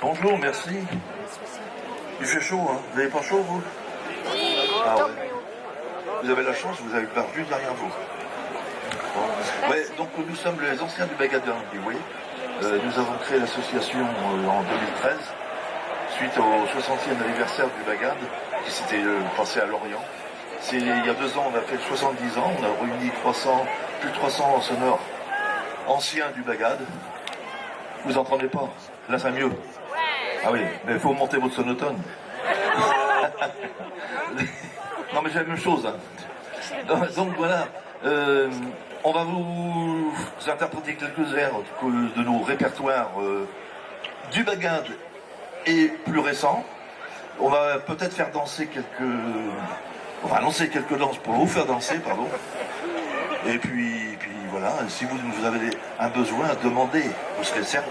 Bonjour, merci. Il fait chaud, hein? Vous n'avez pas chaud, vous? Ah ouais. Vous avez la chance, vous avez le juste derrière vous. Bon. Ouais, donc nous sommes les anciens du Bagad de Rugby, vous voyez. Nous avons créé l'association en 2013, suite au 60e anniversaire du Bagad, qui s'était passé à Lorient. Il y a 2 ans, on a fait 70 ans, on a réuni plus de 300 sonneurs anciens du Bagad. Vous entendez pas? Là, c'est mieux. Ah oui, mais il faut monter votre sonotone. Non, mais j'ai la même chose. Hein. Donc voilà, on va vous interpréter quelques airs de nos répertoires du Bagad et plus récents. On va peut-être faire danser on va annoncer quelques danses pour vous faire danser, pardon. Et puis voilà, si vous avez un besoin, demandez, vous serez servi.